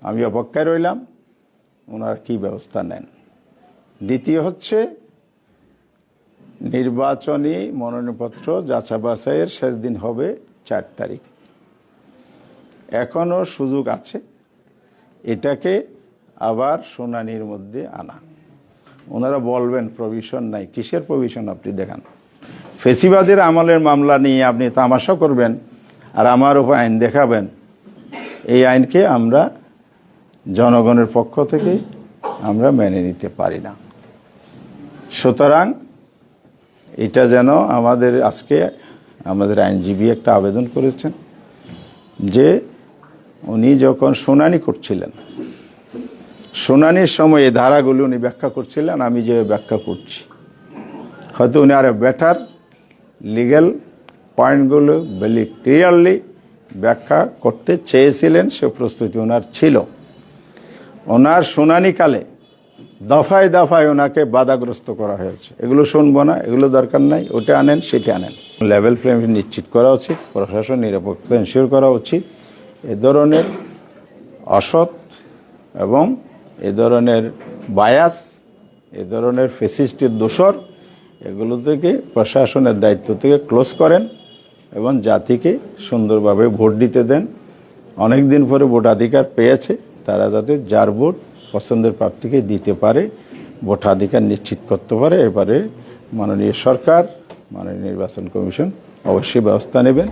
আমি অপেক্ষায় রইলাম ওনারা কি ব্যবস্থা নেন। দ্বিতীয় হচ্ছে নির্বাচনী মনোনয়নপত্র যাচাই বাছাইয়ের শেষ দিন হবে 4 তারিখ। এখনো সুযোগ আছে এটাকে আবার শুনানির মধ্যে আনা। ওনারা বলবেন প্রভিশন নাই, কিসের প্রভিশন আপনি দেখান? ফেসিবাদের আমলের মামলা নিয়ে আপনি তামাশা করবেন আর আমার উপর আইন দেখাবেন। এই আইনকে আমরা জনগণের পক্ষ থেকে আমরা মেনে নিতে পারি না। সুতরাং এটা যেন আজকে আমাদের আইনজীবী একটা আবেদন করেছেন যে উনি যখন শুনানি করছিলেন, শুনানির সময় এই ধারাগুলো উনি ব্যাখ্যা করছিলেন, আমি যে ব্যাখ্যা করছি, হয়তো উনি আরো বেটার লিগ্যাল পয়েন্টগুলো ভেরি ক্লিয়ারলি ব্যাখ্যা করতে চেয়েছিলেন, সে প্রস্তুতি ওনার ছিল। ওনার শুনানিকালে দফায় দফায় ওনাকে বাধাগ্রস্ত করা হয়েছে, এগুলো শুনবো না, এগুলো দরকার নাই, ওটা আনেন সেটা আনেন। লেভেল প্লেইং ফিল্ড নিশ্চিত করা উচিত, প্রশাসন নিরাপত্তা এনশিওর করা উচিত। এ ধরনের অসৎ এবং এ ধরনের বায়াস, এ ধরনের ফ্যাসিস্টের দোসর, এগুলো থেকে প্রশাসনের দায়িত্ব থেকে ক্লোজ করেন এবং জাতিকে সুন্দরভাবে ভোট দিতে দেন। অনেক দিন পরে ভোটাধিকার পেয়েছে, তারা যাতে যার ভোট পছন্দের প্রার্থীকে দিতে পারে, ভোটাধিকার নিশ্চিত করতে পারে। এবারে মাননীয় সরকার, মাননীয় নির্বাচন কমিশন অবশ্যই ব্যবস্থা নেবেন।